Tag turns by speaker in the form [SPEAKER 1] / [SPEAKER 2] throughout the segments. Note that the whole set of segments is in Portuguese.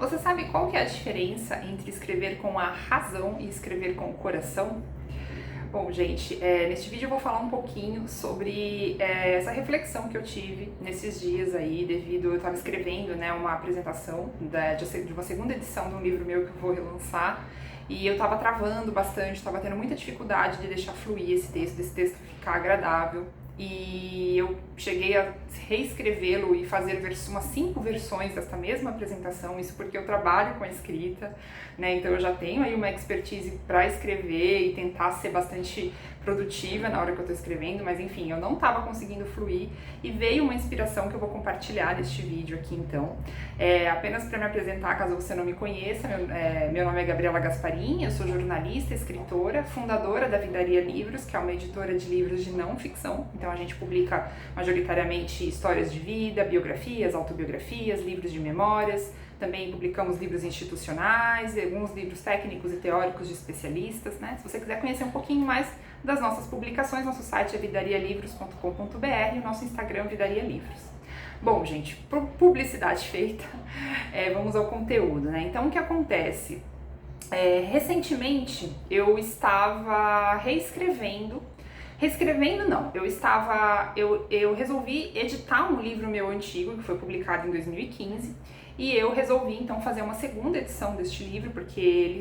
[SPEAKER 1] Você sabe qual que é a diferença entre escrever com a razão e escrever com o coração? Bom, gente, neste vídeo eu vou falar um pouquinho sobre essa reflexão que eu tive nesses dias aí, eu estava escrevendo, né, uma apresentação de uma segunda edição de um livro meu que eu vou relançar, e eu estava travando bastante, estava tendo muita dificuldade de deixar fluir desse texto ficar agradável, e eu cheguei a reescrevê-lo e fazer umas 5 versões desta mesma apresentação, isso porque eu trabalho com a escrita, né? Então eu já tenho aí uma expertise para escrever e tentar ser bastante produtiva na hora que eu estou escrevendo, mas enfim, eu não estava conseguindo fluir e veio uma inspiração que eu vou compartilhar neste vídeo aqui então. Apenas para me apresentar, caso você não me conheça, meu nome é Gabriela Gasparin, eu sou jornalista, escritora, fundadora da Vidaria Livros, que é uma editora de livros de não ficção. Então a gente publica majoritariamente histórias de vida, biografias, autobiografias, livros de memórias. Também publicamos livros institucionais, alguns livros técnicos e teóricos de especialistas, né? Se você quiser conhecer um pouquinho mais das nossas publicações, nosso site é vidarialivros.com.br e o nosso Instagram é Vidaria Livros. Bom, gente, publicidade feita, vamos ao conteúdo, né? Então, o que acontece? Recentemente, eu estava reescrevendo não, eu resolvi editar um livro meu antigo, que foi publicado em 2015, e eu resolvi então fazer uma segunda edição deste livro, porque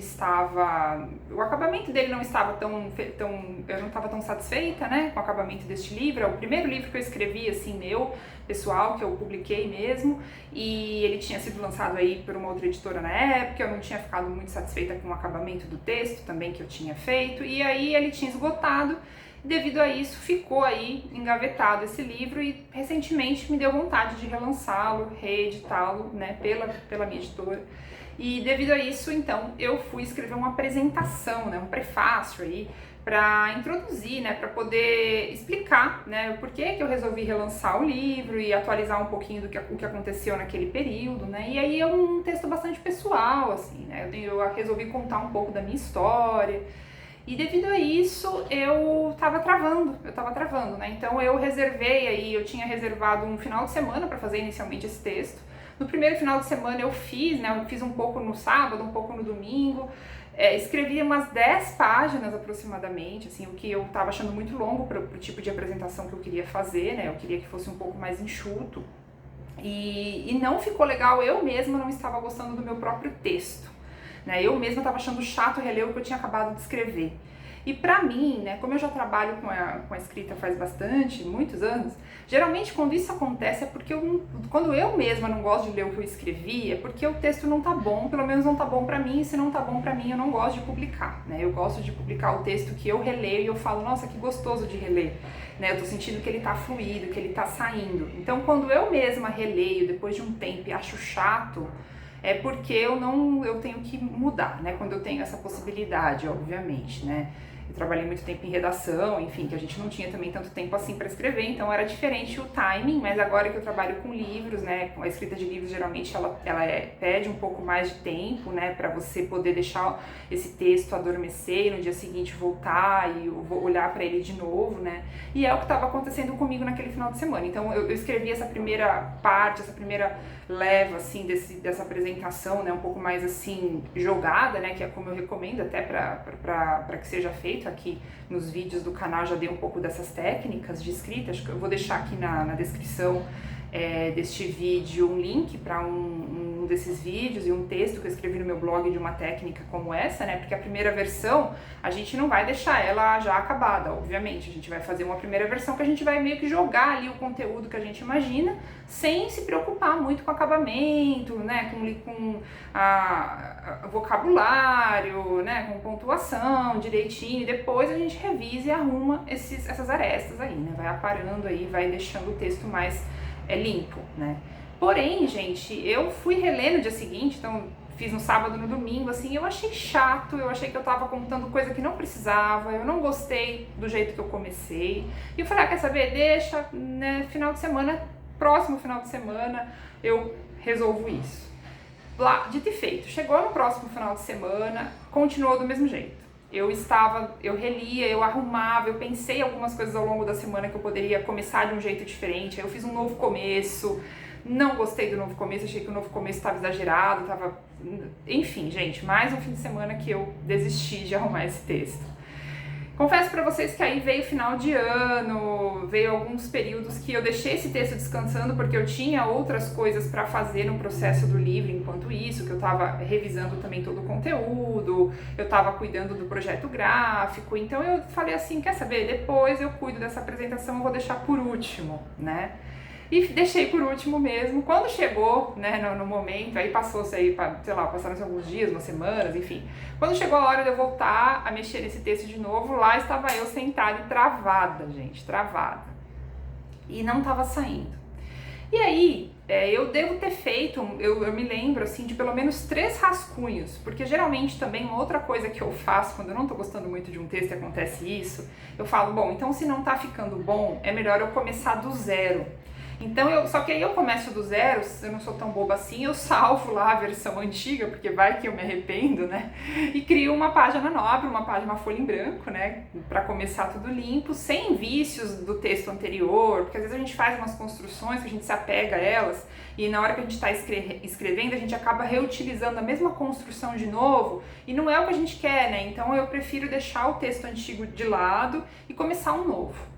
[SPEAKER 1] o acabamento dele não estava eu não estava tão satisfeita, né, com o acabamento deste livro. É o primeiro livro que eu escrevi, assim, meu, pessoal, que eu publiquei mesmo, e ele tinha sido lançado aí por uma outra editora na época, eu não tinha ficado muito satisfeita com o acabamento do texto também que eu tinha feito, e aí ele tinha esgotado. Devido a isso, ficou aí engavetado esse livro e recentemente me deu vontade de relançá-lo, reeditá-lo, né, pela minha editora. E devido a isso, então, eu fui escrever uma apresentação, né, um prefácio aí, para introduzir, né, para poder explicar, né, o porquê que eu resolvi relançar o livro e atualizar um pouquinho o que aconteceu naquele período, né. E aí é um texto bastante pessoal, assim, né, eu resolvi contar um pouco da minha história. E devido a isso, eu tava travando, né? Então eu tinha reservado um final de semana para fazer inicialmente esse texto. No primeiro final de semana eu fiz, né? Eu fiz um pouco no sábado, um pouco no domingo. Escrevi umas 10 páginas aproximadamente, assim, o que eu tava achando muito longo pro tipo de apresentação que eu queria fazer, né? Eu queria que fosse um pouco mais enxuto. E não ficou legal, eu mesma não estava gostando do meu próprio texto. Eu mesma estava achando chato reler o que eu tinha acabado de escrever. E pra mim, né, como eu já trabalho com a escrita faz muitos anos, geralmente quando isso acontece é porque quando eu mesma não gosto de ler o que eu escrevi, é porque o texto não tá bom, pelo menos não tá bom pra mim, e se não tá bom pra mim eu não gosto de publicar, né? Eu gosto de publicar o texto que eu releio e eu falo, nossa, que gostoso de reler, né? Eu tô sentindo que ele tá fluido, que ele tá saindo. Então quando eu mesma releio depois de um tempo e acho chato, é porque eu tenho que mudar, né? Quando eu tenho essa possibilidade, obviamente, né? Eu trabalhei muito tempo em redação, enfim, que a gente não tinha também tanto tempo assim para escrever, então era diferente o timing, mas agora que eu trabalho com livros, né? Com a escrita de livros, geralmente ela pede um pouco mais de tempo, né? Para você poder deixar esse texto adormecer e no dia seguinte voltar e olhar para ele de novo, né? E é o que estava acontecendo comigo naquele final de semana. Então eu escrevi essa primeira parte, essa primeira leva, assim, dessa apresentação, né? Um pouco mais, assim, jogada, né? Que é como eu recomendo até para que seja feito. Aqui nos vídeos do canal já dei um pouco dessas técnicas de escrita. Acho que eu vou deixar aqui na descrição deste vídeo um link para um desses vídeos e um texto que eu escrevi no meu blog de uma técnica como essa, né? Porque a primeira versão a gente não vai deixar ela já acabada, obviamente. A gente vai fazer uma primeira versão que a gente vai meio que jogar ali o conteúdo que a gente imagina, sem se preocupar muito com acabamento, né? Com vocabulário, né? Com pontuação direitinho. E depois a gente revisa e arruma essas arestas aí, né? Vai aparando aí, vai deixando o texto mais limpo, né? Porém, gente, eu fui reler no dia seguinte, então fiz no sábado, no domingo, assim, eu achei chato, eu achei que eu tava contando coisa que não precisava, eu não gostei do jeito que eu comecei. E eu falei, quer saber? Deixa, né, próximo final de semana, eu resolvo isso. Dito e feito, chegou no próximo final de semana, continuou do mesmo jeito. Eu relia, eu arrumava, eu pensei algumas coisas ao longo da semana que eu poderia começar de um jeito diferente, aí eu fiz um novo começo, Não gostei do novo começo, achei que o novo começo estava exagerado, enfim, gente, mais um fim de semana que eu desisti de arrumar esse texto. Confesso para vocês que aí veio final de ano, veio alguns períodos que eu deixei esse texto descansando porque eu tinha outras coisas para fazer no processo do livro enquanto isso, que eu estava revisando também todo o conteúdo, eu estava cuidando do projeto gráfico, então eu falei assim, quer saber, depois eu cuido dessa apresentação, eu vou deixar por último, né? E deixei por último mesmo. Quando chegou, né, no momento, aí passou-se aí, sei lá, passaram-se alguns dias, umas semanas, enfim. Quando chegou a hora de eu voltar a mexer nesse texto de novo, lá estava eu sentada e travada, gente, travada. E não estava saindo. E aí, eu devo ter feito, eu me lembro, assim, de pelo menos 3 rascunhos, porque geralmente também uma outra coisa que eu faço, quando eu não tô gostando muito de um texto e acontece isso, eu falo, bom, então se não tá ficando bom, é melhor eu começar do zero. Então, só que aí eu começo do zero, eu não sou tão boba assim, eu salvo lá a versão antiga, porque vai que eu me arrependo, né? E crio uma página nova, uma folha em branco, né? Pra começar tudo limpo, sem vícios do texto anterior, porque às vezes a gente faz umas construções que a gente se apega a elas, e na hora que a gente tá escrevendo, a gente acaba reutilizando a mesma construção de novo, e não é o que a gente quer, né? Então eu prefiro deixar o texto antigo de lado e começar um novo.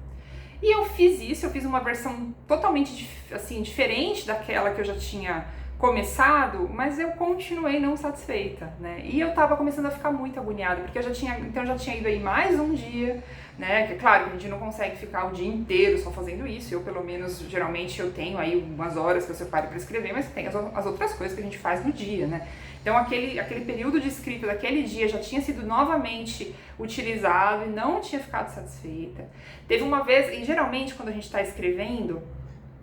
[SPEAKER 1] E eu fiz isso, eu fiz uma versão totalmente assim, diferente daquela que eu já tinha começado, mas eu continuei não satisfeita, né? E eu tava começando a ficar muito agoniada, porque eu já tinha ido aí mais um dia, né? Que claro, a gente não consegue ficar o dia inteiro só fazendo isso, eu pelo menos, geralmente eu tenho aí umas horas que eu separo para escrever, mas tem as outras coisas que a gente faz no dia, né? Então aquele período de escrita daquele dia já tinha sido novamente utilizado e não tinha ficado satisfeita. Teve uma vez, e geralmente quando a gente está escrevendo,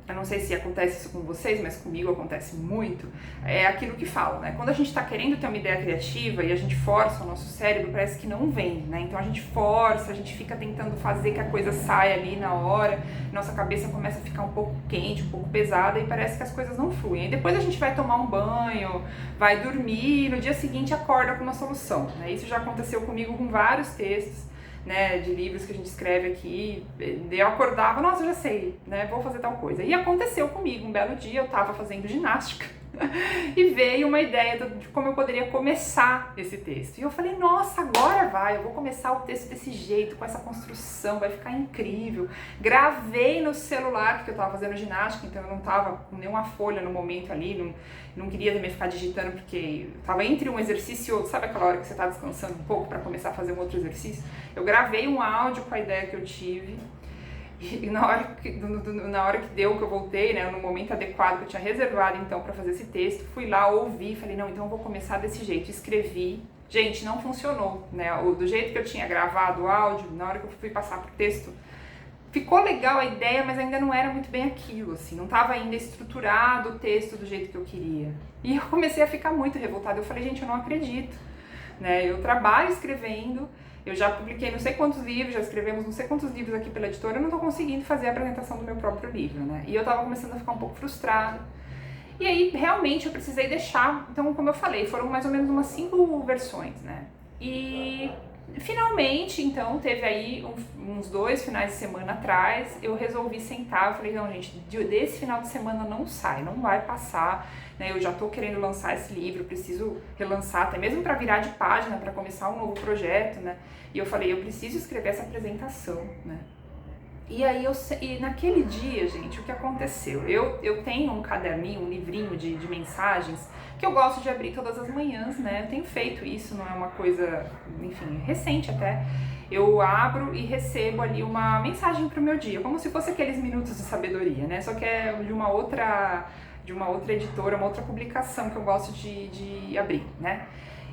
[SPEAKER 1] eu não sei se acontece isso com vocês, mas comigo acontece muito, é aquilo que falo, né? Quando a gente tá querendo ter uma ideia criativa e a gente força o nosso cérebro, parece que não vem, né? Então a gente força, a gente fica tentando fazer que a coisa saia ali na hora, nossa cabeça começa a ficar um pouco quente, um pouco pesada e parece que as coisas não fluem. E depois a gente vai tomar um banho, vai dormir e no dia seguinte acorda com uma solução, né? Isso já aconteceu comigo com vários textos, né, de livros que a gente escreve aqui. Eu acordava, nossa, eu já sei, né, vou fazer tal coisa. E aconteceu comigo, um belo dia eu tava fazendo ginástica e veio uma ideia de como eu poderia começar esse texto. E eu falei, nossa, agora vai, eu vou começar o texto desse jeito, com essa construção, vai ficar incrível. Gravei no celular, porque eu tava fazendo ginástica, então eu não tava com nenhuma folha no momento ali, não queria também ficar digitando, porque tava entre um exercício e outro, sabe aquela hora que você tá descansando um pouco para começar a fazer um outro exercício? Eu gravei um áudio com a ideia que eu tive, e na hora que deu, que eu voltei, né, no momento adequado que eu tinha reservado então para fazer esse texto, fui lá, ouvi, falei, não, então eu vou começar desse jeito, escrevi. Gente, não funcionou, né, do jeito que eu tinha gravado o áudio, na hora que eu fui passar pro texto, ficou legal a ideia, mas ainda não era muito bem aquilo, assim, não estava ainda estruturado o texto do jeito que eu queria. E eu comecei a ficar muito revoltada, eu falei, gente, eu não acredito, né, eu trabalho escrevendo, eu já publiquei não sei quantos livros, já escrevemos não sei quantos livros aqui pela editora, eu não tô conseguindo fazer a apresentação do meu próprio livro, né? E eu tava começando a ficar um pouco frustrada. E aí, realmente, eu precisei deixar, então, como eu falei, foram mais ou menos umas 5 versões, né? E finalmente, então, teve aí uns 2 finais de semana atrás, eu resolvi sentar, eu falei, não, gente, desse final de semana não sai, não vai passar, né? Eu já tô querendo lançar esse livro, preciso relançar, até mesmo para virar de página, para começar um novo projeto, né? E eu falei, eu preciso escrever essa apresentação, né? E aí, e naquele dia, gente, o que aconteceu? Eu tenho um caderninho, um livrinho de mensagens que eu gosto de abrir todas as manhãs, né? Eu tenho feito isso, não é uma coisa, enfim, recente até. Eu abro e recebo ali uma mensagem pro meu dia, como se fosse aqueles minutos de sabedoria, né? Só que é de uma outra editora, uma outra publicação que eu gosto de abrir, né?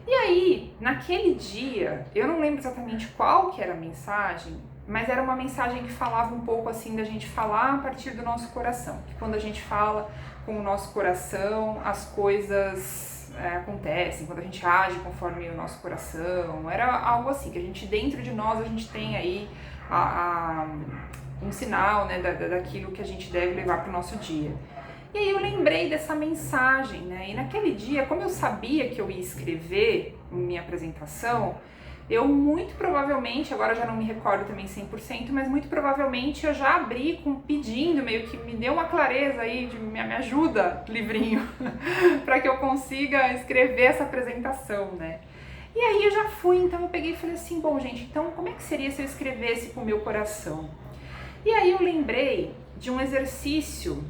[SPEAKER 1] E aí, naquele dia, eu não lembro exatamente qual que era a mensagem, mas era uma mensagem que falava um pouco assim da gente falar a partir do nosso coração, que quando a gente fala com o nosso coração, as coisas acontecem, quando a gente age conforme o nosso coração, era algo assim, que a gente, dentro de nós, a gente tem aí um sinal, né, daquilo que a gente deve levar para o nosso dia. E aí eu lembrei dessa mensagem, né, e naquele dia, como eu sabia que eu ia escrever minha apresentação, eu muito provavelmente, agora já não me recordo também 100%, mas muito provavelmente eu já abri com pedindo, meio que me deu uma clareza aí, me ajuda, livrinho, para que eu consiga escrever essa apresentação, né? E aí eu já fui, então eu peguei e falei assim, bom gente, então como é que seria se eu escrevesse com o meu coração? E aí eu lembrei de um exercício,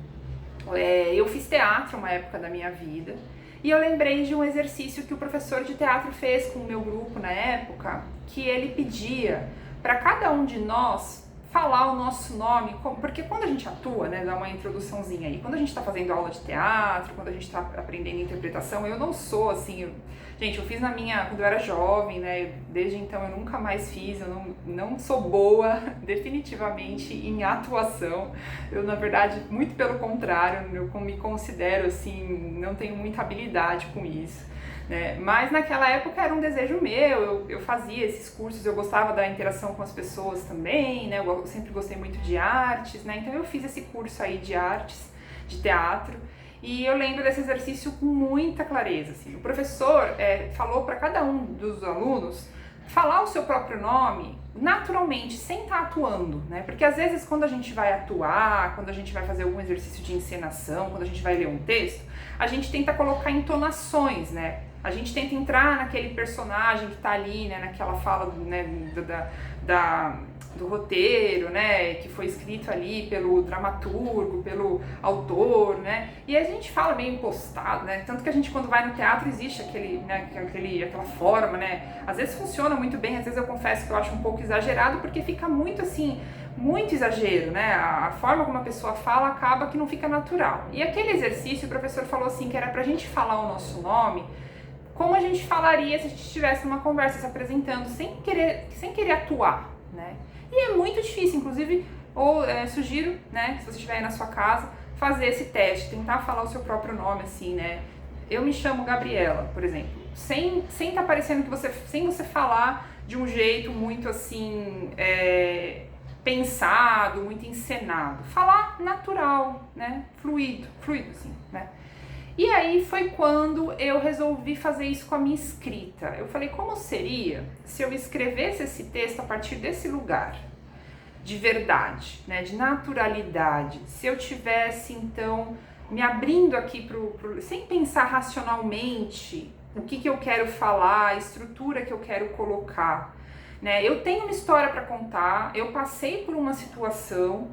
[SPEAKER 1] eu fiz teatro uma época da minha vida, e eu lembrei de um exercício que o professor de teatro fez com o meu grupo na época, que ele pedia para cada um de nós falar o nosso nome, porque quando a gente atua, né, dá uma introduçãozinha aí, quando a gente está fazendo aula de teatro, quando a gente está aprendendo interpretação, eu não sou assim, gente, eu fiz quando eu era jovem, né, desde então eu nunca mais fiz, eu não sou boa definitivamente em atuação, eu na verdade, muito pelo contrário, eu me considero assim, não tenho muita habilidade com isso. Né? Mas naquela época era um desejo meu, eu fazia esses cursos, eu gostava da interação com as pessoas também, né? Eu sempre gostei muito de artes, né? Então eu fiz esse curso aí de artes, de teatro, e eu lembro desse exercício com muita clareza. Assim. O professor falou para cada um dos alunos falar o seu próprio nome naturalmente, sem estar atuando, né? Porque às vezes quando a gente vai atuar, quando a gente vai fazer algum exercício de encenação, quando a gente vai ler um texto, a gente tenta colocar entonações, né? A gente tenta entrar naquele personagem que tá ali, né? Naquela fala, né? Do roteiro, né, que foi escrito ali pelo dramaturgo, pelo autor, né, e a gente fala meio impostado, né, tanto que a gente quando vai no teatro existe aquela forma, né, às vezes funciona muito bem, às vezes eu confesso que eu acho um pouco exagerado, porque fica muito assim, muito exagero, né, a forma como a pessoa fala acaba que não fica natural. E aquele exercício o professor falou assim, que era pra gente falar o nosso nome, como a gente falaria se a gente estivesse numa conversa se apresentando, sem querer atuar, né. E é muito difícil, inclusive, sugiro, né, se você estiver aí na sua casa, fazer esse teste, tentar falar o seu próprio nome, assim, né. Eu me chamo Gabriela, por exemplo, sem tá parecendo que sem você falar de um jeito muito, assim, pensado, muito encenado. Falar natural, né, fluido, assim, né. E aí foi quando eu resolvi fazer isso com a minha escrita. Eu falei, como seria se eu escrevesse esse texto a partir desse lugar de verdade, né, de naturalidade? Se eu tivesse, então, me abrindo aqui sem pensar racionalmente o que eu quero falar, a estrutura que eu quero colocar, né? Eu tenho uma história para contar, eu passei por uma situação.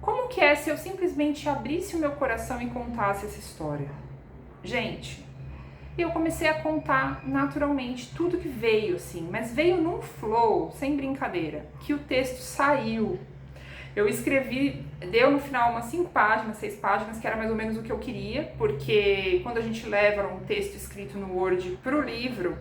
[SPEAKER 1] Como que é se eu simplesmente abrisse o meu coração e contasse essa história? Gente, eu comecei a contar naturalmente tudo que veio, assim, mas veio num flow, sem brincadeira, que o texto saiu. Eu escrevi, deu no final umas 5 páginas, 6 páginas, que era mais ou menos o que eu queria, porque quando a gente leva um texto escrito no Word pro livro,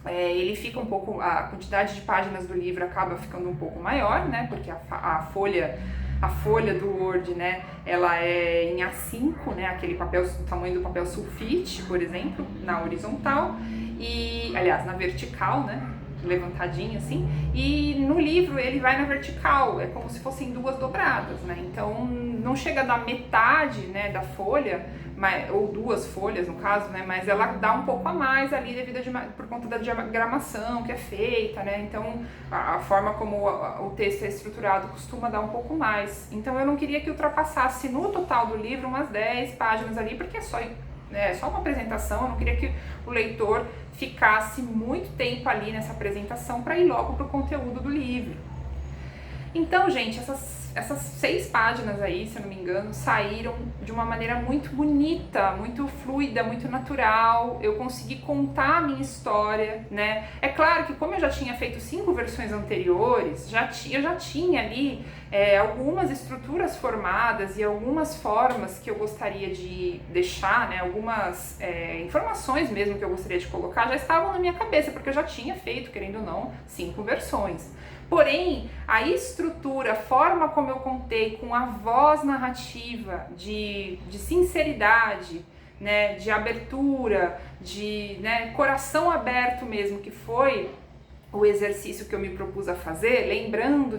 [SPEAKER 1] ele fica um pouco, a quantidade de páginas do livro acaba ficando um pouco maior, né, porque a folha do Word, né, ela é em A5, né, aquele papel, o tamanho do papel sulfite, por exemplo, na horizontal, e, aliás, na vertical, né, levantadinho assim, e no livro ele vai na vertical, é como se fossem 2 dobradas, né, então não chega a dar metade, né, da folha, ou 2 folhas no caso, né, mas ela dá um pouco a mais ali por conta da diagramação que é feita, né, então a forma como o texto é estruturado costuma dar um pouco mais. Então eu não queria que ultrapassasse no total do livro umas 10 páginas ali, porque é só uma apresentação, eu não queria que o leitor ficasse muito tempo ali nessa apresentação para ir logo para o conteúdo do livro. Então, gente, essas 6 páginas aí, se eu não me engano, saíram de uma maneira muito bonita, muito fluida, muito natural. Eu consegui contar a minha história, né? É claro que como eu já tinha feito 5 versões anteriores, eu já tinha ali algumas estruturas formadas e algumas formas que eu gostaria de deixar, né? Algumas informações mesmo que eu gostaria de colocar já estavam na minha cabeça, porque eu já tinha feito, querendo ou não, 5 versões. Porém, a estrutura, a forma como eu contei, com a voz narrativa, de sinceridade, né, de abertura, de coração aberto mesmo, que foi o exercício que eu me propus a fazer, lembrando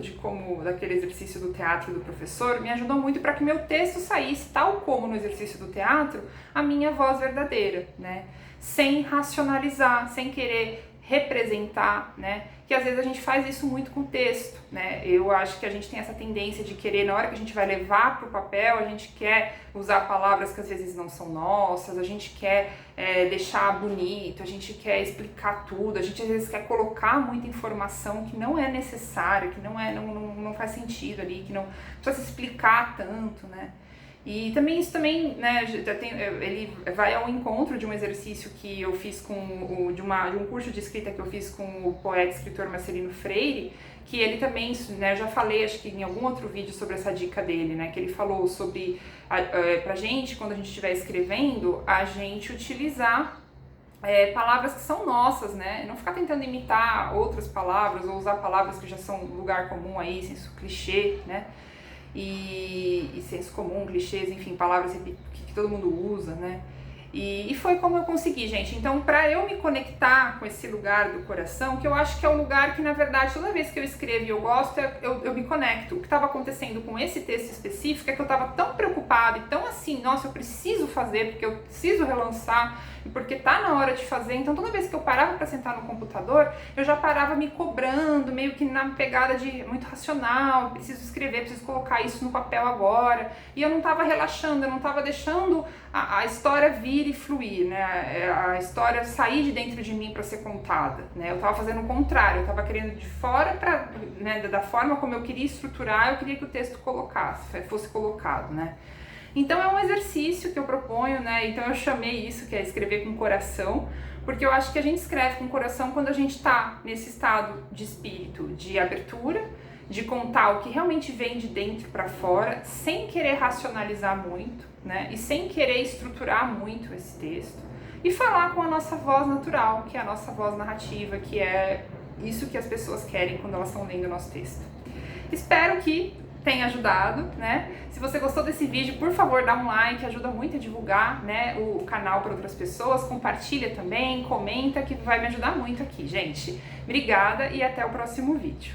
[SPEAKER 1] daquele exercício do teatro do professor, me ajudou muito para que meu texto saísse, tal como no exercício do teatro, a minha voz verdadeira, né? Sem racionalizar, sem querer representar, né? Que às vezes a gente faz isso muito com texto, né? Eu acho que a gente tem essa tendência de querer, na hora que a gente vai levar para o papel, a gente quer usar palavras que às vezes não são nossas, a gente quer deixar bonito, a gente quer explicar tudo, a gente às vezes quer colocar muita informação que não é necessária, que não faz sentido ali, que não precisa se explicar tanto, né? E também isso também, né, ele vai ao encontro de um exercício que eu fiz de um curso de escrita que eu fiz com o poeta e escritor Marcelino Freire, que ele também, né, eu já falei, acho que em algum outro vídeo sobre essa dica dele, né, que ele falou sobre, pra gente, quando a gente estiver escrevendo, a gente utilizar palavras que são nossas, né, não ficar tentando imitar outras palavras ou usar palavras que já são lugar comum aí, senso clichê, né, e senso comum, clichês, enfim, palavras que todo mundo usa, né? E foi como eu consegui, gente. Então, para eu me conectar com esse lugar do coração, que eu acho que é o lugar que, na verdade, toda vez que eu escrevo e eu gosto, eu me conecto. O que estava acontecendo com esse texto específico é que eu estava tão preocupada e tão assim, nossa, eu preciso fazer, porque eu preciso relançar, e porque tá na hora de fazer. Então, toda vez que eu parava para sentar no computador, eu já parava me cobrando, meio que na pegada de muito racional, preciso escrever, preciso colocar isso no papel agora. E eu não estava relaxando, eu não estava deixando a história vir e fluir, né? A história sair de dentro de mim para ser contada, né? Eu estava fazendo o contrário, eu estava querendo de fora para, né, da forma como eu queria estruturar, eu queria que o texto fosse colocado, né? Então é um exercício que eu proponho, né? Então eu chamei isso, que é escrever com o coração, porque eu acho que a gente escreve com o coração quando a gente está nesse estado de espírito, de abertura, de contar o que realmente vem de dentro para fora, sem querer racionalizar muito, né? E sem querer estruturar muito esse texto. E falar com a nossa voz natural, que é a nossa voz narrativa, que é isso que as pessoas querem quando elas estão lendo o nosso texto. Espero que tenha ajudado, né? Se você gostou desse vídeo, por favor, dá um like, ajuda muito a divulgar, né, o canal para outras pessoas, compartilha também, comenta, que vai me ajudar muito aqui, gente. Obrigada e até o próximo vídeo.